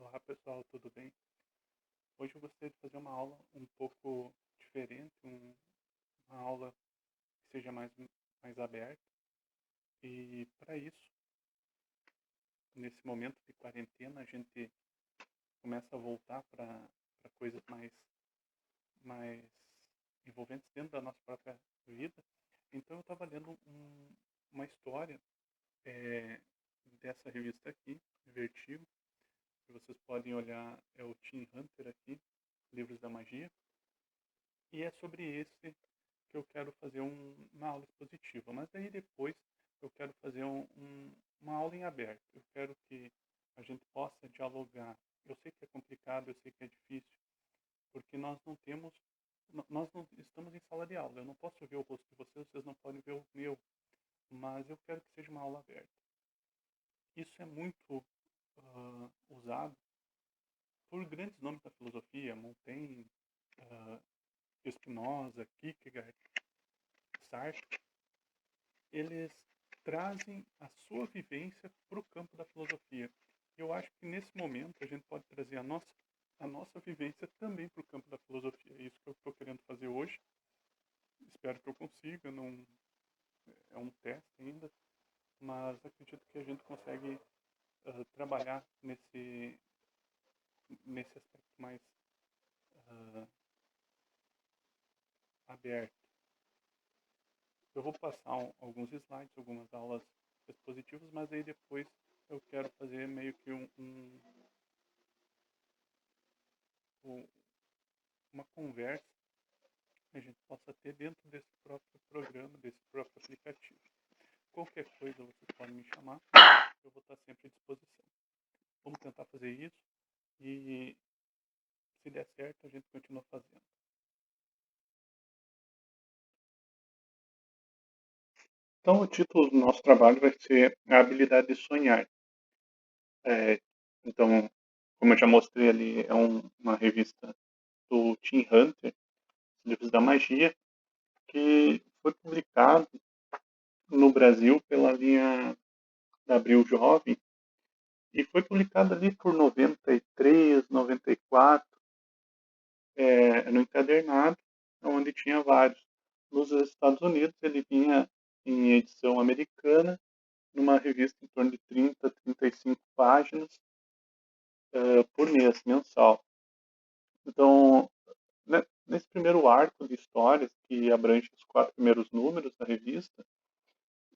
Olá pessoal, tudo bem? Hoje eu gostaria de fazer uma aula um pouco diferente, uma aula que seja mais aberta. E para isso, nesse momento de quarentena, a gente começa a voltar para coisas mais envolventes dentro da nossa própria vida. Então eu estava lendo uma história é, dessa revista aqui, Vertigo, que vocês podem olhar, é o Tim Hunter aqui, Livros da Magia. E é sobre esse que eu quero fazer uma aula expositiva. Mas aí depois eu quero fazer uma aula em aberto. Eu quero que a gente possa dialogar. Eu sei que é complicado, eu sei que é difícil, porque nós não estamos em sala de aula. Eu não posso ver o rosto de vocês, vocês não podem ver o meu. Mas eu quero que seja uma aula aberta. Isso é muito usado por grandes nomes da filosofia, Montaigne, uh, Spinoza, Kierkegaard, Sartre. Eles trazem a sua vivência para o campo da filosofia. Eu acho que nesse momento a gente pode trazer a nossa vivência também para o campo da filosofia. É isso que eu estou querendo fazer hoje. Espero que eu consiga, não é um teste ainda, mas acredito que a gente consegue trabalhar nesse aspecto mais uh, aberto. Eu vou passar alguns slides, algumas aulas expositivas, mas aí depois eu quero fazer meio que uma conversa que a gente possa ter dentro desse próprio programa, desse próprio aplicativo. Qualquer coisa vocês podem me chamar, eu vou estar sempre à disposição. Vamos tentar fazer isso e se der certo a gente continua fazendo. Então o título do nosso trabalho vai ser A Habilidade de Sonhar. Então, como eu já mostrei ali, é uma revista do Tim Hunter, Livros da Magia, que foi publicado no Brasil pela linha da Abril Jovem e foi publicado ali por 93, 94, no encadernado, onde tinha vários. Nos Estados Unidos ele vinha em edição americana, numa revista em torno de 30, 35 páginas por mês, mensal. Então, nesse primeiro arco de histórias, que abrange os 4 primeiros números da revista,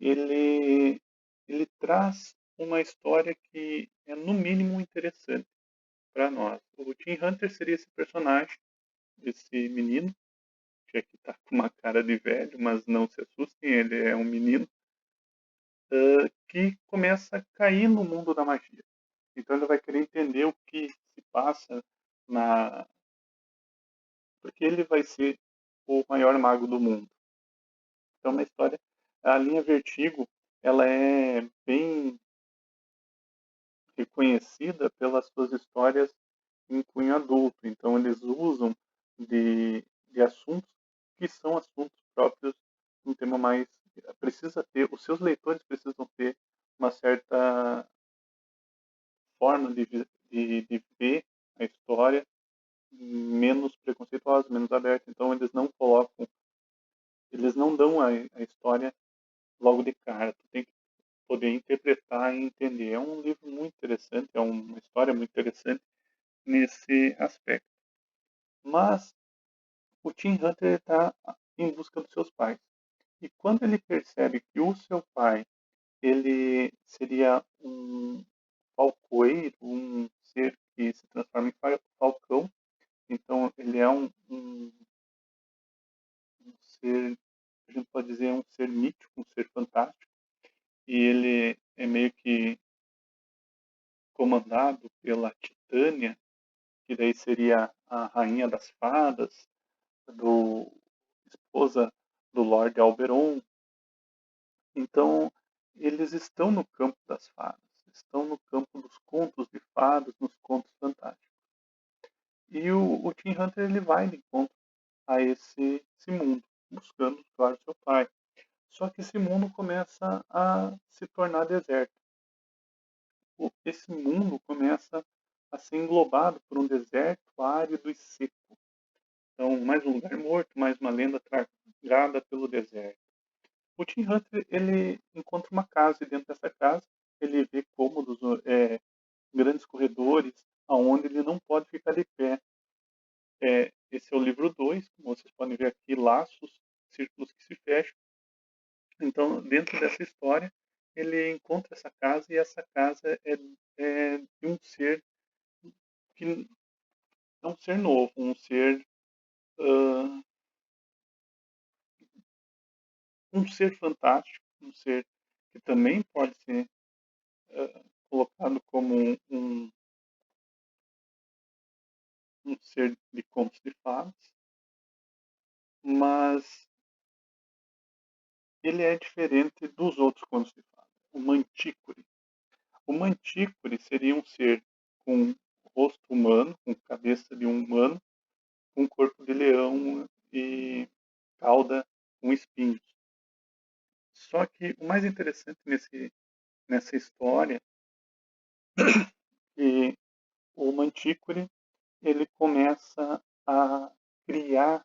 ele, ele traz uma história que é, no mínimo, interessante para nós. O Tim Hunter seria esse personagem, esse menino, que aqui está com uma cara de velho, mas não se assustem, ele é um menino, que começa a cair no mundo da magia. Então ele vai querer entender o que se passa na... porque ele vai ser o maior mago do mundo. Então, uma história... A linha Vertigo, ela é bem reconhecida pelas suas histórias em cunho adulto. Então, eles usam de assuntos que são assuntos próprios, um tema mais... Precisa ter... Os seus leitores precisam ter uma certa forma de ver a história menos preconceituosa, menos aberta. Então, eles não dão a história logo de cara. Tu tem que poder interpretar e entender. É um livro muito interessante, é uma história muito interessante nesse aspecto. Mas o Tim Hunter está em busca dos seus pais. E quando ele percebe que o seu pai ele seria um falcoeiro, um ser que se transforma em falcão, então ele é um ser, a gente pode dizer, um ser mítico, um ser fantástico, e ele é meio que comandado pela Titânia, que daí seria a rainha das fadas, do esposa do Lord Alberon. Então, eles estão no campo das fadas, estão no campo dos contos de fadas, nos contos fantásticos. E o Tim Hunter ele vai de encontro a esse mundo, buscando, claro, seu pai. Só que esse mundo começa a se tornar deserto. Esse mundo começa a ser englobado por um deserto árido e seco. Então, mais um lugar morto, mais uma lenda tragada pelo deserto. O Tim Hunter, ele encontra uma casa e dentro dessa casa ele vê cômodos, grandes corredores, aonde ele não pode ficar de pé. Esse é o livro 2, como vocês podem ver aqui, laços, círculos que se fecham. Então, dentro dessa história, ele encontra essa casa e essa casa é de um ser que é um ser novo, uh, um ser fantástico, um ser que também pode ser colocado como um ser de contos de fadas, mas ele é diferente dos outros contos de fadas. O Mantícore. O Mantícore seria um ser com rosto humano, com cabeça de um humano, com corpo de leão e cauda com espinhos. Só que o mais interessante nessa história é que o Mantícore ele começa a criar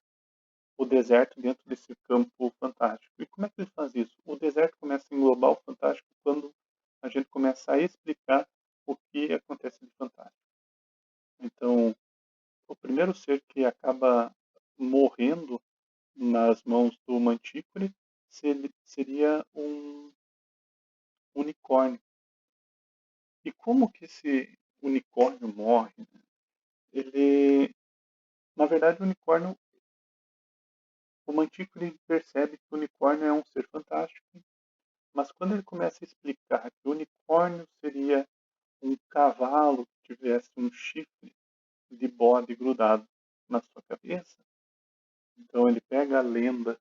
o deserto dentro desse campo fantástico. E como é que ele faz isso? O deserto começa a englobar o fantástico quando a gente começa a explicar o que acontece de fantástico. Então, o primeiro ser que acaba morrendo nas mãos do Mantícore seria um unicórnio. E como que esse unicórnio morre? Ele, na verdade, o Mantícore percebe que o unicórnio é um ser fantástico, mas quando ele começa a explicar que o unicórnio seria um cavalo que tivesse um chifre de bode grudado na sua cabeça, então ele pega a lenda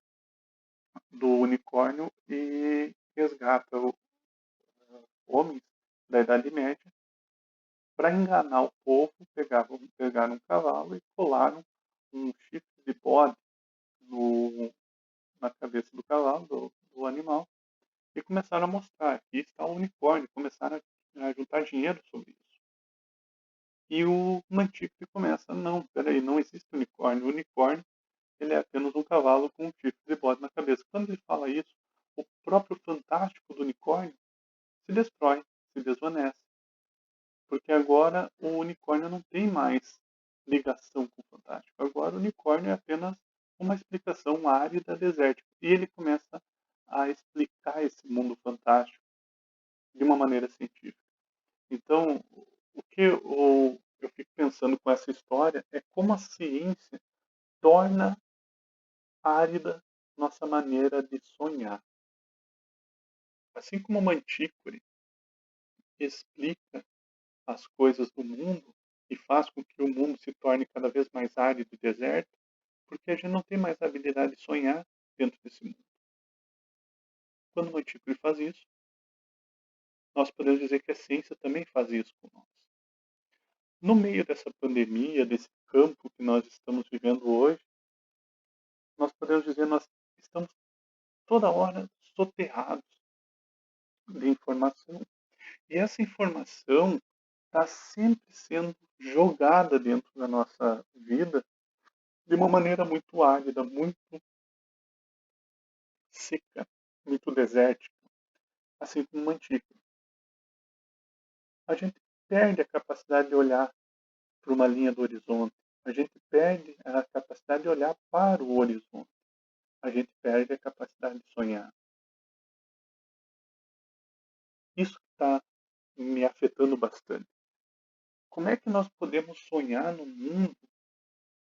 do unicórnio e resgata homens da Idade Média para enganar o povo, pegaram um cavalo e colaram um chifre de bode no, na cabeça do cavalo, do animal, e começaram a mostrar, aqui está o unicórnio, começaram a juntar dinheiro sobre isso. E o Mantícore começa, não, peraí, não existe unicórnio. O unicórnio ele é apenas um cavalo com um chifre de bode na cabeça. Quando ele fala isso, o próprio fantástico do unicórnio se destrói, se desvanece. Porque agora o unicórnio não tem mais ligação com o fantástico. Agora o unicórnio é apenas uma explicação árida, desértica. E ele começa a explicar esse mundo fantástico de uma maneira científica. Então, o que eu fico pensando com essa história é como a ciência torna árida nossa maneira de sonhar. Assim como o Mantícore explica as coisas do mundo e faz com que o mundo se torne cada vez mais árido e deserto, porque a gente não tem mais a habilidade de sonhar dentro desse mundo. Quando o Mantícore faz isso, nós podemos dizer que a ciência também faz isso com nós. No meio dessa pandemia, desse campo que nós estamos vivendo hoje, nós podemos dizer que nós estamos toda hora soterrados de informação. E essa informação está sempre sendo jogada dentro da nossa vida de uma maneira muito árida, muito seca, muito desértica, assim como o Mantícore. A gente perde a capacidade de olhar para uma linha do horizonte. A gente perde a capacidade de olhar para o horizonte. A gente perde a capacidade de sonhar. Isso está me afetando bastante. Como é que nós podemos sonhar num mundo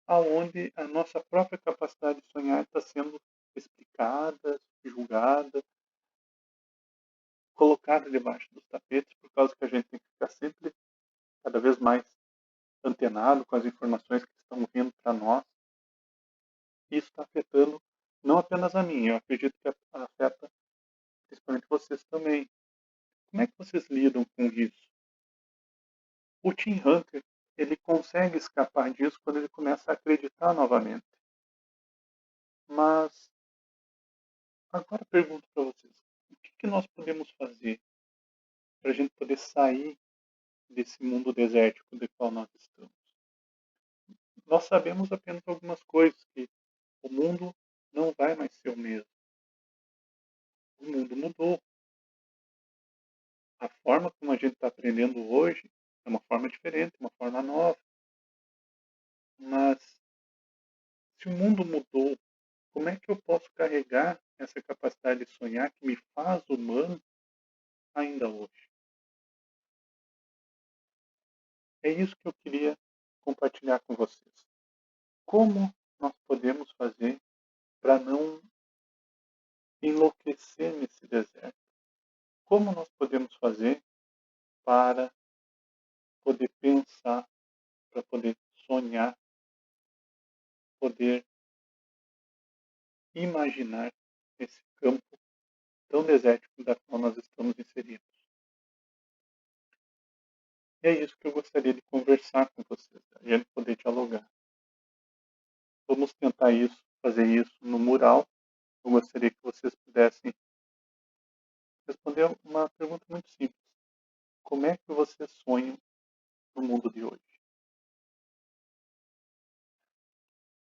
onde a nossa própria capacidade de sonhar está sendo explicada, julgada, colocada debaixo dos tapetes, por causa que a gente tem que ficar sempre cada vez mais antenado com as informações que estão vindo para nós? Isso está afetando não apenas a mim, eu acredito que afeta principalmente vocês também. Como é que vocês lidam com isso? O Tim Hunter, ele consegue escapar disso quando ele começa a acreditar novamente. Mas agora eu pergunto para vocês, o que nós podemos fazer para a gente poder sair desse mundo desértico do qual nós sabemos apenas algumas coisas, que o mundo não vai mais ser o mesmo. O mundo mudou. A forma como a gente está aprendendo hoje é uma forma diferente, uma forma nova. Mas se o mundo mudou, como é que eu posso carregar essa capacidade de sonhar que me faz humano ainda hoje? É isso que eu queria compartilhar com vocês. Como nós podemos fazer para não enlouquecer nesse deserto? Como nós podemos fazer para poder pensar, para poder sonhar, poder imaginar esse campo tão desértico da qual nós estamos inseridos? E é isso que eu gostaria de conversar com vocês, a gente poder dialogar. Vamos tentar fazer isso no mural. Eu gostaria que vocês pudessem responder uma pergunta muito simples. Como é que vocês sonham no mundo de hoje?